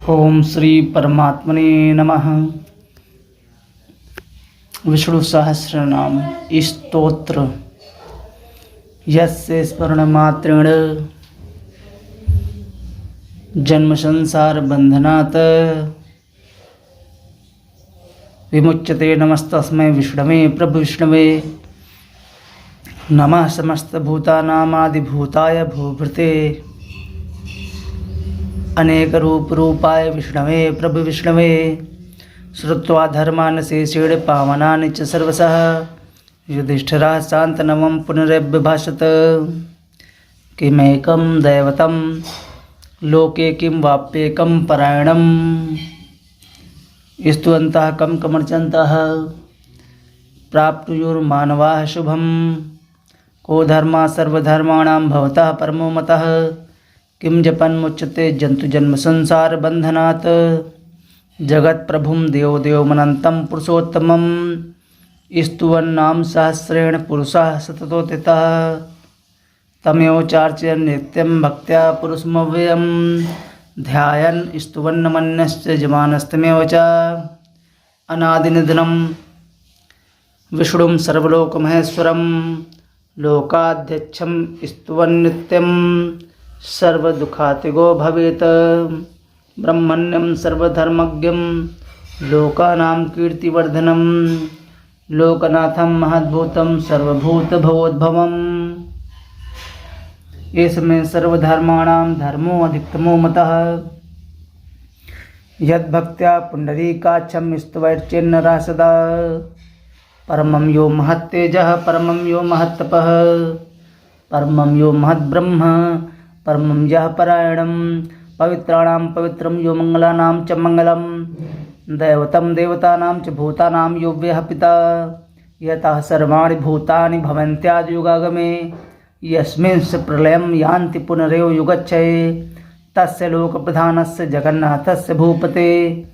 ओम श्री परमात्मने नमः। विष्णु सहस्रनाम स्तोत्र यस्य स्मरणमात्रेण जन्म संसार बंधनात् विमुच्यते। नमस्तस्मै विष्णवे प्रभु विष्णवे नमः। समस्त भूतानामादिभूताय भूभृते अनेक रूप रूपाय विष्णवे प्रभु विष्णवे श्रुत्वा धर्मान् शेषेण पावनानि च सर्वशः युधिष्ठिरः शान्तनवं पुनरव्यभाषत। किमेकं दैवतं लोके किं वाप्येकं परायणं स्तुवन्तः कं कमर्चन्तः प्राप्नुयुर्मानवाः शुभं। को धर्मः सर्वधर्माणां भवतः परमो मतः किं जपन्मुच्यते जन्तु जन्म संसार बंधनात्। जगत प्रभुं देवदेवमनन्तं पुरुषोत्तमं स्तुवन्नाम सहस्रेण पुरुषः सततोत्थितः। तमेव चार्चयन् नित्यं भक्त्या पुरुषमव्ययं ध्यायन् स्तुवन्नमन्यश्च यजमानस्तमेव च। अनादिनिधनं विष्णुं सर्वलोकमहेश्वरं लोकाध्यक्षं स्तुवन्नित्यं सर्वदुःखातिगो भवेत्। ब्रह्मण्यं सर्वधर्मज्ञं लोकानां कीर्तिवर्धनं लोकनाथं महद्भूतं सर्वभूतभवोद्भवम्। एषमे सर्वधर्माणां धर्मो अधिकतमो मतः यद्भक्त्या पुण्डरीकाक्षं स्तुवैर्चेन्नरः सदा। परमं यो महत्तेजः परमं यो महत्तपः परमं यो महद्ब्रह्म परमं यः परायणं। पवित्राणां पवित्रं यो मंगलानां च मंगलं दैवतं देवतानां च भूतानां यो व्यः पिता। यतः सर्वाणि भूतानि भवन्त्यादियुगागमे यस्मिंश्च प्रलयं यान्ति पुनरेव युगच्छये। तस्य लोकप्रधानस्य जगन्नाथस्य भूपते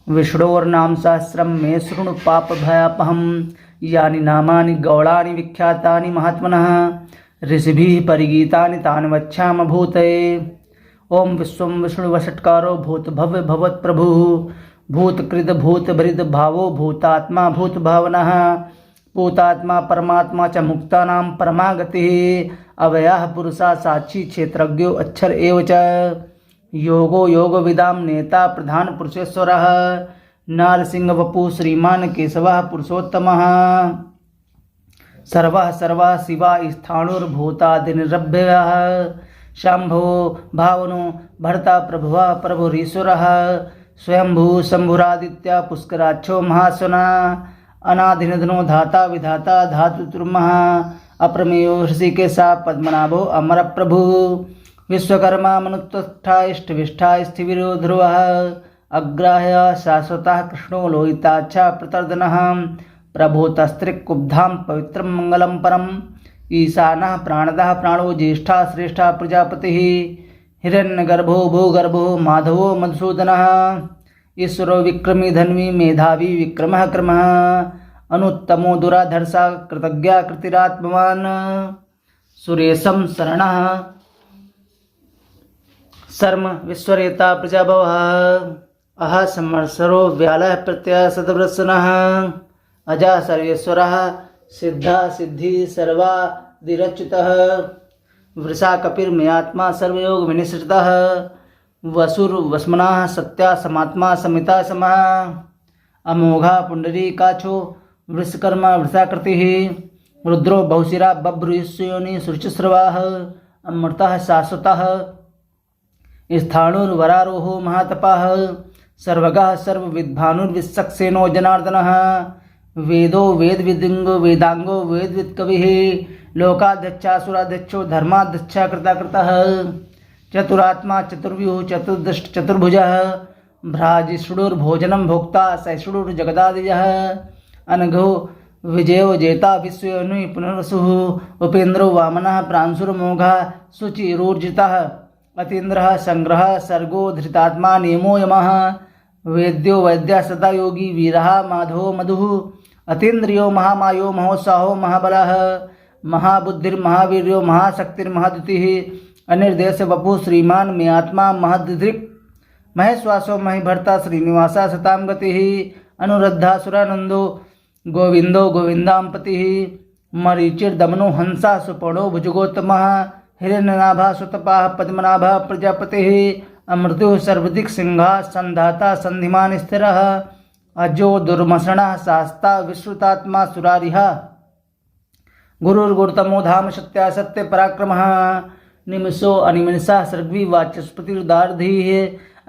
विष्णोर्नाम सहस्रं मे शृणु पापभयापहं। यानि नामानि गौणानि विख्यातानि महात्मनः ऋषिभिः परिगीतानि तानि वक्ष्यामि भूतये। ओम विश्वं विष्णुवषट्कारो भूतभव्य भवत्प्रभुः भूतकृत भूतभृत भावो भूतात्मा भूतभावनः। भूतात्मा परमात्मा च मुक्तानां परमागतिः अव्ययः पुरुषः साक्षी क्षेत्रज्ञो अक्षर एव च। योगो योगविदां नेता प्रधान पुरुषेश्वरः नारसिंहवपुः श्रीमान् केशवः पुरुषोत्तमः। सर्वः सर्वः शिवा स्थाणुर्भूतादिनिरभ्यः शंभो भावनो भर्ता प्रभुवा प्रभुरीश्वरः स्वयंभू शंभुरादित्य पुष्कराक्षो महासना। अनादिनिधनो धाता विधाता धातुतुर्मः अप्रमेयो हृषिकेशः पद्मनाभो अमरप्रभु। विश्वकर्मा मनुत्वस्था इष्टविष्ठा स्थिविरो ध्रुवः अग्राह्य शाश्वतः कृष्णो लोहिताच्छ प्रतर्दनः। प्रभोतस्त्रिकुब्धां पवित्रं मंगलं परम् ईशानः प्राणदः प्राणो ज्येष्ठा श्रेष्ठा प्रजापतिः। हिरण्यगर्भो भूगर्भो माधवो मधुसूदनः ईश्वरो विक्रमी धन्वी मेधावी विक्रमः क्रमः। अनुत्तमो दुराधर्षा कृतज्ञा कृतिरात्मवान् सुरेशं शरणः शर्म विश्वरेता प्रजाभवः। अह संवत्सरो व्यालः प्रत्ययः शतवृषणः अजा सर्वेश्वरः सिद्धा सिद्धि सर्वादिरच्युतः। वृषा कपिर्मयात्मा सर्वयोग विनिश्रितः वसुर्वस्मनः सत्या समात्मा समिता समः। अमोघा पुंडरीकाक्षो वृषकर्मा वृषाकृतिः रुद्रो बहुशिरा बभ्रुयोनि शुचिस्रवाः अमृतः शाश्वतः स्थाणुर्वरारोहो महातपः सर्वगः सर्वविद्भानुर्विशक्सेनो जनार्दनः। वेदो वेदविदिंगो वेदांगो वेदवित्कविः लोकाध्यक्षासुराध्यक्षो धर्माध्यक्षा कृताकृतः। चतुरात्मा चतुर्व्यूह चतुर्दष्ट चतुर्भुजः भ्राजिष्णुर्भोजनं भोक्ता सहिष्णुर्जगदादिजः। अनघो विजयो जेता विश्वयोनि पुनर्वसुः उपेन्द्रो वामनः प्रांशुर्मोघः शुचिरोर्जितः। अतीन्द्रः संग्रहः सर्गो धृतात्मा नियमो यमः। वेद्यो वैद्यः सदा योगी वीरः माधवो मधुः। अतीन्द्रियो महामायो महोत्साहो महाबलः महाबुद्धिर्महावीर्यो महाशक्तिर्महाद्युतिः। अनिर्देश वपु श्रीमान में आत्मा महदृक् महेश्वासो महीभर्ता श्रीनिवासा सतां गतिः अनुरुद्धा सुरानंदो गोविंदो गोविंदांपतिः मरीचिर्दमनो हंसा सुपर्णो भुजगोत्तमः हिरण्यनाभा सुतपाः पद्मनाभः प्रजापतिः अमृतुः सर्वदिक् सिंहाः संधाता संधिमान् स्थिरः अजो दुर्मसणः शास्ता विश्रुतात्मा सुरारिः गुरुर्गुरुतमो धाम सत्या सत्य पराक्रमः निमिषो अनिमिषा सर्गी वाचस्पतिर्दार्धीः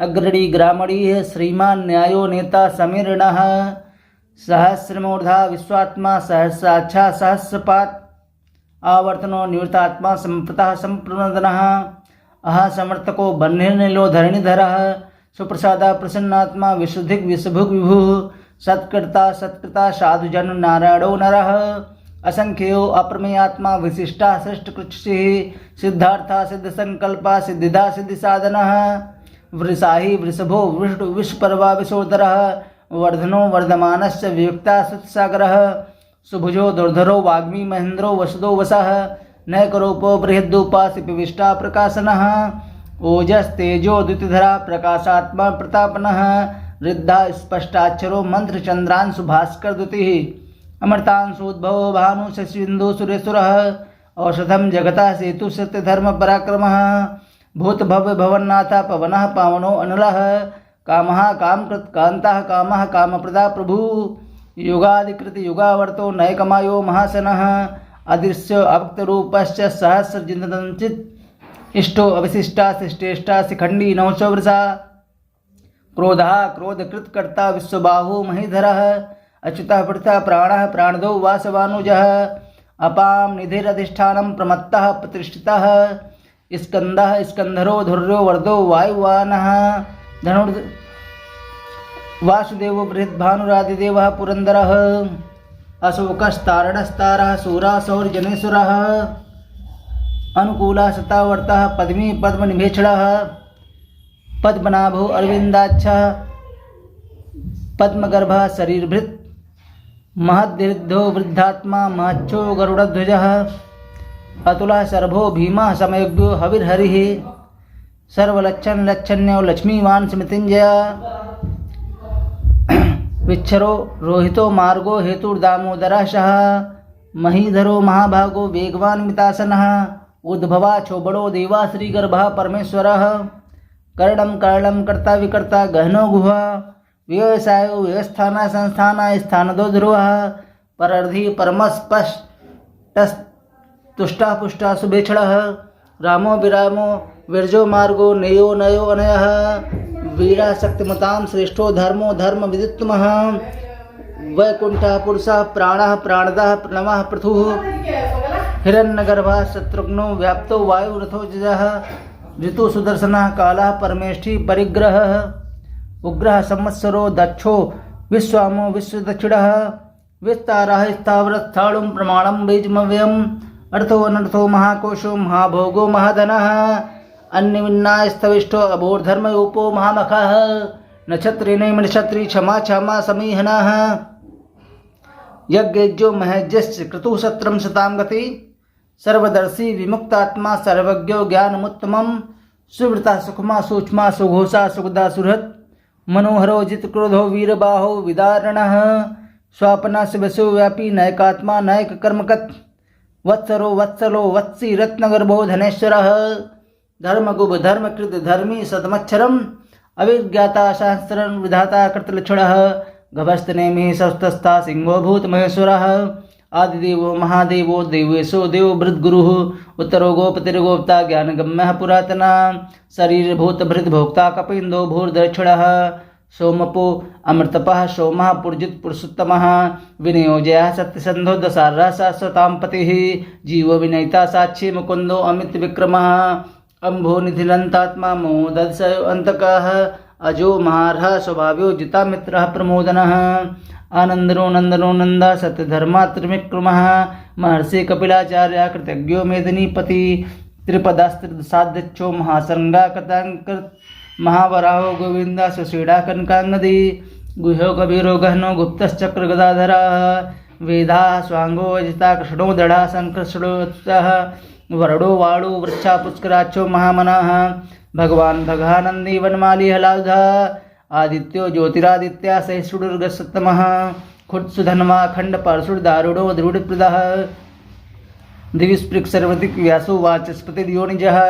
अग्रणी ग्रामणीः श्रीमान् न्यायो नेता समीरणः सहस्रमूर्धा विश्वात्मा सहस्राक्षा सहस्रपात् आवर्तनो निवृत्तात्मा संप्रतः संप्रनदनः अह समर्थको बन्हिर्निलो धरणिधरः सुप्रसादा प्रसन्नात्मा विशुद्धिक विशुभुग विभुः सत्कृता सत्कृता साधुजन नारायणो नरः असंख्यो अप्रमेयात्मा विशिष्टा सृष्टकृषिः सिद्धार्था सिद्धसंकल्पा सिद्धिदा सिद्धिसाधनः वृषाही वृषभो विश्वपर्वा विशोदरः वर्धनो वर्धमानस्य वियुक्ता सत्सागरः सुभुजो दुर्धरो वाग्मी महेन्द्रो वसुदो वसः नैकरूपो बृहद्दूपासि पिविष्टा प्रकाशनः ओजस्तेजो द्युतिधरा प्रकाशात्मा प्रतापनः रिद्धा स्पष्टाक्षरो मंत्रचंद्रांशु भास्कर द्युतिः अमृतांशोद्भवो भानु शशिबिंदु सुरेश्वरः औषधम जगता सेतु सत्यधर्म पराक्रमः भूतभव्य भवन्नाथ पवनः पावनो अनलः कामः कामकृत कान्तः कामः कामप्रदा प्रभु युगादिकृत युगावर्तो नयकमायो महासनः अदृश्य अवक्तरूपश्च सहस्रजिन्दंचित् इष्टो अवशिष्टा शिष्टेष्टा शिखंडी नवशो वृषा क्रोधः क्रोधकृतकर्ता विश्वबाहु महीधरः अच्युतः पृथः प्राणः प्राणदो वासवानुजः अपां निधिरधिष्ठानं प्रमत्तः प्रतिष्ठितः स्कंदः स्कंधरो धुर्यो वर्धो वायुवानः धनुर् वासुदेवो बृहद्भानुरादिदेवः पुरंदरः अशोकस्तारणस्तारः सूरा सौर्यजनेश्वरः अनुकूला सतावर्तः पद्मी पद्मनिभेक्षणः पद्मनाभो अरविंदाक्षः पद्मगर्भः शरीरभृत् महद्दीर्घो वृद्धात्मा महच्छो गरुड़ध्वजः अतुलः शर्भो भीमः समयज्ञो हविर्हरिः सर्वलक्षण लक्षण्यो लक्ष्मीवान् स्मृतिंजय विच्छरो रोहितो मार्गो हेतुर्दामोदरशः महीधरो महाभागो वेगवान् मितासनः उद्भवा छोबड़ो देवा श्रीगर्भः परमेश्वरः कर्णं कर्णं कर्ता विकर्ता गहनो गुहा व्यवसायो व्यवस्थाना संस्थाना स्थानदो ध्रुवः परर्धि परमस्पष्टस्तुष्टा पुष्टा शुभेक्षणः रामो विरामो विरजो मार्गो नेयो नयो अनयः वीरा शक्तिमतां श्रेष्ठो धर्मो धर्म विदित्तमः वैकुंठः पुरुषः प्राणः प्राणदः प्रणवः पृथुः हिरण्यगर्भः शत्रुघ्नो व्याप्तो वायुरथोजः ऋतु सुदर्शनः कालः परमेष्ठी परिग्रहः उग्रः संवत्सरो दक्षो विश्वामो विश्वदक्षिणः विस्तारः स्थावरस्थाणुं प्रमाणं बीजमव्ययम् अर्थो अनर्थो महाकोशो महाभोगो महाधनः अन्यविन्नायस्तविष्टो अभोर्धर्मयोपो महामखः नक्षत्रिणे नक्षत्री क्षमा क्षमा समीहनः यज्ञो महज्ञश्च क्रतुः सत्रं शतां गति सर्वदर्शी विमुक्तात्मा सर्वज्ञो ज्ञानमुत्तमं सुवृता सुखमा सूक्ष्मा सुघोषा सुगदा सुहृत् मनोहरो जितक्रोधो वीरबाहो विदारणः स्वापना शिवसो व्यापी नयकात्मा नयक कर्मकत् वत्सरो वत्सलो वत्सी रत्नगर्भो धनेश्वरः धर्मगुभ धर्मकृत धर्मी सदमच्छरम् अविज्ञाता शास्त्रं विधाता कृतलक्षणः गभस्तनेमि सस्तस्था सिंहो भूत महेश्वरः आदिदेवो महादेवो देवेशो देव भृद्गुरुः उत्तरो गोपतिर्गोप्ता ज्ञानगम्यः पुरातना शरीरभूत भृद्भोक्ता कपिन्दो भूर्दक्षिणः सोमपो अमृतपः सोमः पुर्जित पुरुषोत्तमः विनियोजयः सत्यसन्धो दशारः शाश्वतां पतिः जीवो विनयिता साक्षी मुकुन्दो अमित विक्रमः अम्भो निधिलन्तात्मा मोदस्य अन्तकः अजो महारः स्वभाव्यो जिता मित्रः प्रमोदनः आनंदनो नंदनो नंदा सत्यधर्मा त्रिविक्रमः महर्षि कपिलाचार्य कृतज्ञो मेदिनीपति त्रिपदास्त्रिसाध्यक्षो महासंगा कथाकृत महावराहो गोविंदा सुशीड़ा कनकांगदी गुह्यो कबीरो गहनो गुप्तश्चक्र गदाधरा वेदा स्वांगो अजिता कृष्णो दड़ा संकृष्णोत्सह वरडो वाणो वृक्षा पुष्कराक्षो महामनः भगवान भगानंदी वनमाली हलाधा आदित्यो ज्योतिरादित्या सहिष्णुर्ग सप्तमः खुत्सुधन्वा खंड परशुर दारुणो द्रुडप्रदः दिविस्पृक् सर्वतिक व्यासो वाचस्पतिर्योनिजः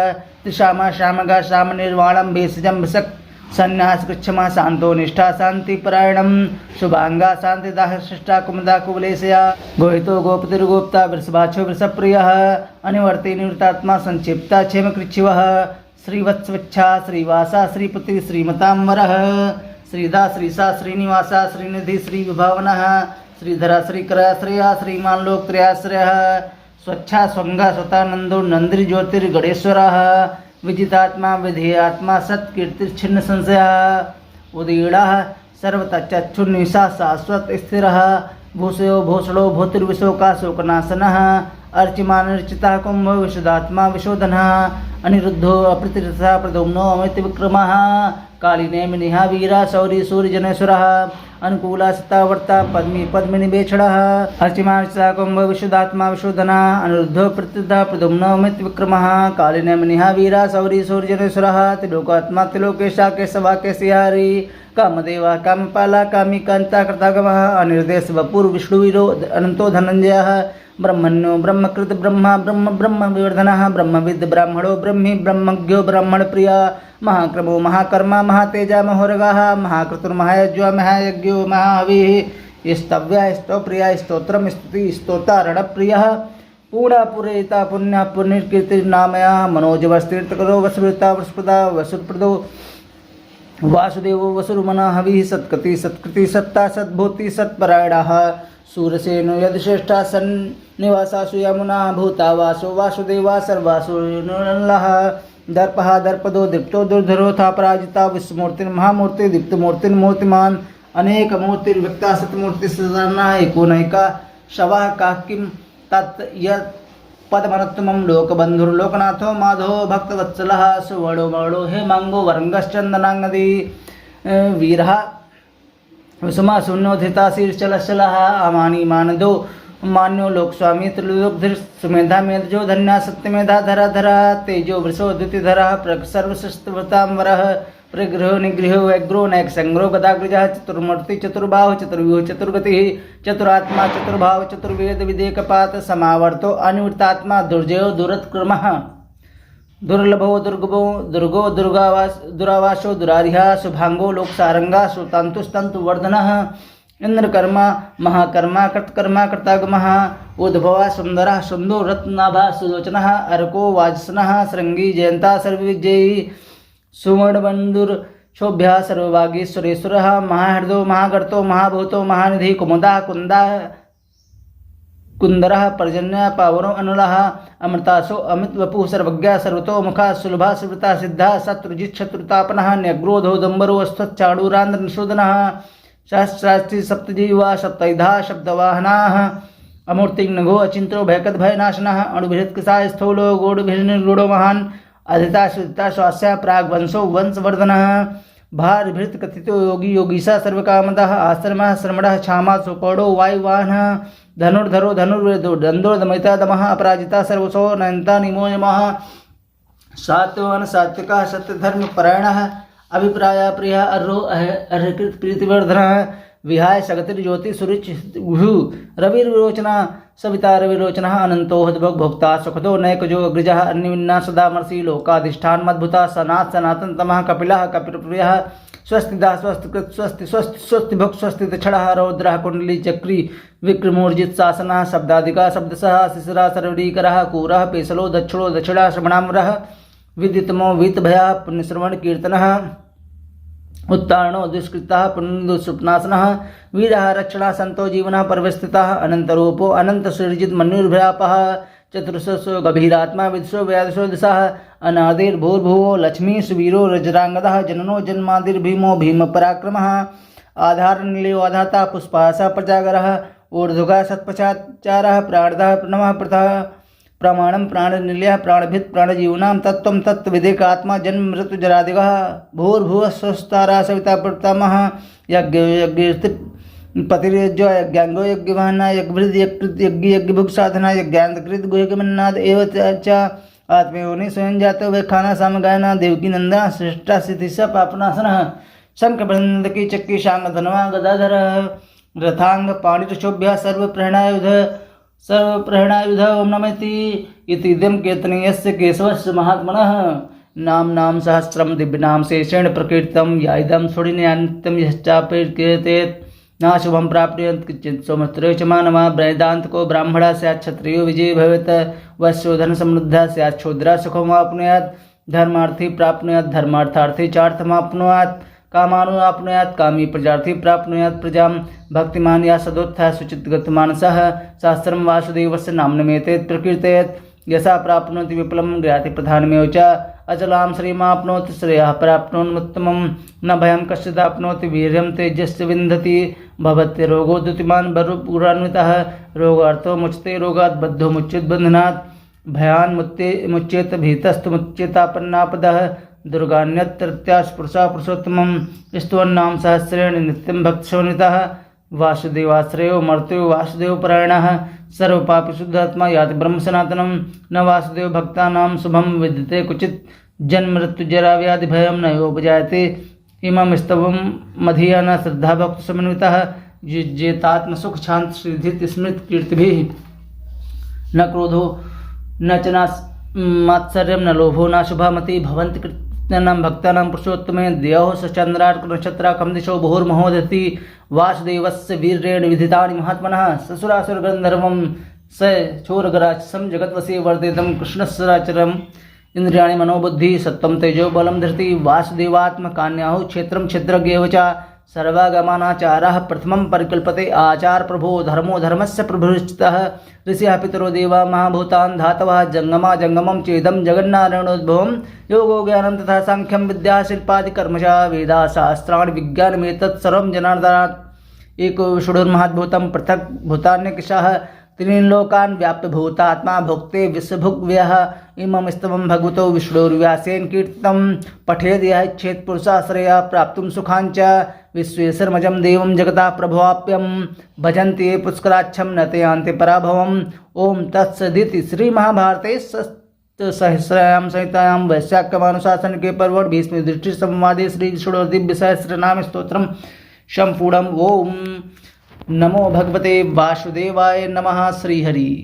त्रिशामा शामगा शाम निर्वाणं भेषजं भिषक् संन्यास कृच्छमा शांतो निष्ठा शांति परायणम शुभांगा शांतिदाह शिष्टा कुमदा कुबलेशया गोहितो गोपतिर्गोप्ता वृषभाक्षो वृषप्रियः अनिवर्ति निवृत्तात्मा संक्षिप्ता क्षेम कृच्छिवः श्रीवत्सवच्छा श्रीवासा श्रीपति श्रीमतांबरः श्रीधा श्रीसा श्रीनिवासा श्रीनिधि श्रीविभावनः श्रीधरा श्रीकरा श्रेया श्रीमान लोकत्रयाश्रयः स्वच्छा स्वंगा स्वतानंदो नंद्रि ज्योतिर्गणेश्वरः विजितात्मा विधेयात्मा सत्कीर्तिर्छिन्न संशयः उदीड़ः सर्वतच्चक्षुर्निशा शाश्वत स्थिरः भूषयो भूषणो भूतिर्विशोकाशोकनाशनः अर्चिमानर्चिता कुंभ विशुदात्मा विशोधनः अनिरुद्धो अप्रतिरथा प्रदुम्नो अमित विक्रमः कालिनेमिनिहा वीरा शौरी सूर्यजनेश्वरः अनुकूला सत्तावर्ता पद्मी पद्मिनिवेक्षणः अर्चिमार्चिता कुंभ विशुदात्मा विशोधनः अनिरुद्धो प्रतिरथा प्रदुम्नो अमित विक्रमः कालिनेमिनिहा वीरा शौरी सूर्यजनेश्वरः त्रिलोकात्मा त्रिलोकेशा केशवा केशिहारी कामदेवा कामपाला कामी कांता कृतागमः अनिर्देश वपुर विष्णुवीरो अनंतो धनंजयः ब्रह्मण्यो ब्रह्मकृत ब्रह्मा ब्रह्म ब्रह्म विवर्धनः ब्रह्मविद ब्राह्मणो ब्रह्मी ब्रह्मज्ञो ब्राह्मण प्रिया महाक्रमो महाकर्मा महातेजा महोरगाः महाक्रतुर्महायज्वा महायज्ञो महाहविः स्तव्या स्तोप्रिया स्तोत्रम स्तुति स्तोतारणप्रियः पूर्णा पूरयिता पुण्या पुण्यकीर्तिर्नामया मनोजवस्तीर्थकरो वसुरता वस्पदा वसुप्रदो वासुदेवो वसुरुमना हविः सत्कृति सत्कृति सत्ता सद्भूति सत्परायणः सूरसेनो यदश्रेष्ठा सन्निवासासु यमुना भूता वासो वासुदेवा सर्वासु नलः दर्पः दर्पदो दीप्तो दुर्धरो था पराजिता विश्वमूर्तिर्महामूर्ति दीप्तमूर्तिर्मूर्तिमान् अनेकमूर्तिर्व्यक्ता सतमूर्ति सदाना एकोनैका शवः काकिं तत् यत् पदमनत्तमं लोकबन्धुर्लोकनाथो माधवो भक्तवत्सलः सुवर्णो वर्णो हेमांगो वरंगश्चंदनांगदी वीरः विषमा शून्योधिता शीर्षलशलः अमानी मानदो मान्यो लोकस्वामी त्रिलोकधीर सुमेधा मेधजो धन्या सत्यमेधा धरा धरा तेजो वृषो द्युतिधरः प्रग सर्वश्रेष्ठवतांवरः प्रगृहो निगृहो व्यग्रो नैक संग्रो गदाग्रजः चतुर्मूर्ति चतुर्बाहु चतुर्व्यूह चतुर्गतिः चतुरात्मा चतुर्भाव चतुर्वेद विदेकपात समावर्तो अनिवृत्तात्मा दुर्जयो दुरत्क्रमः दुर्लभो दुर्गभो दुर्गो दुरावासो दुरारिहा शुभांगो लोकसारंगा सुतंतुस्तंतुवर्धनः इंद्रकर्मा महाकर्मा कृतकर्मा कृतागमः उद्भवा सुंदरः सुंदो रत्नाभा सुलोचनः अर्को वाजसनः श्रृंगी जयंता सर्वविजयी सुवर्णबंधुर शोभ्या सर्वभागीश्वरेश्वरः महाहृदो महागर्तो महाभूतो महानिधि कुमुदा कुंदा कुंदरः पर्जन्य पावनो अनुलः अमृतासो अमित वपुः सर्वज्ञा सर्वतो मुखा सुलभा सुवृता सिद्धा शत्रुजित शत्रुतापनः न्यग्रोधो दम्बरो अस्त्वच्चाडूरांध्र निशोधनः सहस्रास्ति सप्तजीवा सप्तैधा शब्दवाहनाः अमूर्तिघ्नघो अचिंत्यो भयकद भयनाशनः अणुभिहृत्कसाय स्थूलो गूढ़भिर्निगूढ़ो महान् अधिता सुदिता स्वास्या प्राग्वंशो वंशवर्धनः भारभृत कथितो योगी योगीशा सर्वकामदः आश्रमः श्रमणः क्षामा सुपौडो वायुवाहनः धनुर्धरो धनुर्वेदो दंदोर्दमयिता दमः अपराजिता सर्वसो नयन्ता निमोयमः सात्ववान् सात्विकः सत्यधर्मपरायणः अभिप्राय प्रिय अर्रो अर्हकृत प्रीतिवर्धनः विहाय सगतिर्ज्योति सुरुचि रविर्विरोचना सविता रविरोचनः अनंतोहद्भग भोक्ता सुखदो नैकजो अग्रजः अन्यविन्ना सदामर्षि लोकाधिष्ठान मद्भुता सनात सनातन तमः कपिलः कपिलप्रियः स्वस्तिदा स्वस्तिकृत स्वस्ति स्वस्ति स्वस्ति भुक् स्वस्ति दक्षिणः रौद्रः कुंडली चक्री विक्रमोर्जित शासनः शब्दादिका शब्दसः शिशिरा सर्वरीकरः कूरः पेशलो दक्षिणो दक्षिणा श्रवणामरः विदितमो वीतभयः पुण्यश्रवण कीर्तनः उत्तारणो दुष्कृतः पुण्यदुष्स्वप्नासनः वीरः रक्षणः संतो जीवनः परवस्थितः अनंतरूपो अनंत सृजित मनुर्भयापः चतुर्शो गभीरात्मा विदुषो व्यादशो दिशः अनादिर्भूर्भुवो लक्ष्मी सुवीरो रजरांगदः जननो जन्मादिर्भीमो भीम पराक्रमः आधार निलयो आधाता पुष्पासा प्रजागरः ऊर्ध्वगा सत्पश्चाचारः प्राणदः प्रणवः प्रथः प्रमाणम प्राणनिलयः प्राणभित् प्राणजीवनां तत्त्वं तत्त्वविदेकात्मा जन्म मृत्यु जरादिगः भूर्भुवः स्वस्तारा सविता प्रतामः पतिर्यज्ञो यज्ञांगो यज्ञवाहना यज्ञभृद यज्ञ यज्ञभुक् साधना यज्ञान्तकृत गुह्यगमन्नाद एव च आत्मयोनि स्वयं जातो वे खाना सामगायना देवकी नंदना श्रेष्ठा सिद्धि स पापनाशन शंख बृंद की चक्की शांग धनवा गदाधर रथांग पाणिशोभ्य सर्वप्रहेणायुध ओम नमति इतिदं कीर्तनीयस्य केशवस्य महात्मनः नाम नाम सहस्रम दिव्यनाम शेषेण प्रकीर्तम याइदं सुडिन्यान्त्यं यश्चापेर्कीर्तेत् ना शुभम प्राप्नुयात् किंचित् सौमित्रे च मानवा वेदांत को ब्राह्मणा स्यात् क्षत्रियो विजयी भवेत् वैश्योधन समृद्धा स्यात् शूद्रा सुखमाप्नुयात् धर्मार्थी प्राप्नुयात् धर्मार्थार्थी चार्थमाप्नुयात् कामानुप्नुयात् कामी प्रजार्थी प्राप्नुयात् प्रजां भक्तिमान या सदोत्थः सुचितगत मानसः शास्त्रं वासुदेवस्य नाम्नमेते प्रकीर्तयेत् यसा प्राप्नोति विपुलं ज्ञाति प्रधानमेव च अचलां श्रीमाप्नोति श्रेयः प्राप्नोन्मुत्तमं न भयं कश्चिदाप्नोति वीर्यं तेजस्य विन्दति भवत्य रोगोद्युतिमान् बरुपुरान्वितः रोगार्थो मुच्यते रोगात् बद्धो मुच्येत बन्धनात् भयान् मुच्येत भीतस्तु मुच्येतापन्नापदः दुर्गान्यत्रत्यास्पृशा पुरुषोत्तमं स्तुवन्नाम सहस्रेण नित्यं भक्तशोनितः वासुदेवाश्रयो मर्त्यो वासुदेवपरायणः सर्वपापिशुद्धात्मा याति ब्रह्म सनातनं न वासुदेव भक्तानां शुभं विद्यते क्वचित् जन्म मृत्युजरा व्याधि भयं न योपजायते इमं स्तवं मधीयान श्रद्धा भक्त समन्वितः जिजेतात्म सुख शांत सिद्धित स्मृत कीर्तिभिः न क्रोधो न च मात्सर्यं न लोभो न शुभामति भवन्ति कृत्यानां भक्तानां पुरुषोत्तमे द्यौः सचन्द्रार्क नक्षत्राकं दिशो बहुर्महोदति वासुदेवस्य वीर्येण विधितानि महात्मनः ससुरासुरगन्धर्वं स चोरगराक्षसं जगद्वशी वर्धितं कृष्णस्सराचरम् इंद्रियाणि मनोबुद्धि सत्त्वं तेजो बलं धृति वासुदेवात्मकान्याहुः क्षेत्रं क्षेत्रज्ञेव च सर्वागमनाचारः प्रथमं परिकल्पते आचार प्रभो धर्मो धर्मस्य प्रभुश्चितः ऋषिः पितरो देवा महाभूतान् धातवः जंगमा जंगमं चेदं जगन्नारायणोद्भवं योगो ज्ञानं तथा सांख्यं विद्या शिल्पादिकर्मजा वेदा शास्त्राणि विज्ञानमेतत् सर्वं जनार्दनात् एको विष्णुर्महद्भूतं पृथक् भूतान्यकिशः त्रीन् लोकान् व्याप्य भूतात्मा भुक्ते विश्वभुग्व्यः इमं स्तवं भगवतो विष्णुर्व्यासेन कीर्तितं पठेद् यः इच्छेत् पुरुषाश्रयः प्राप्तुं सुखाञ्च विश्वेश्वरमजं देवं जगतः प्रभवाप्यं भजन्ति ये पुष्कराक्षं न ते यान्ति पराभवम् ओम तत्सदिति श्रीमहाभारते सहस्रायां संहितायां वैशाख्यमानुशासन के पर्व भीष्म युधिष्ठिर संवादे श्री विष्णु दिव्य सहस्रनाम स्तोत्रम संपूर्णम् ओम नमो भगवते वासुदेवाय नमः। श्रीहरि।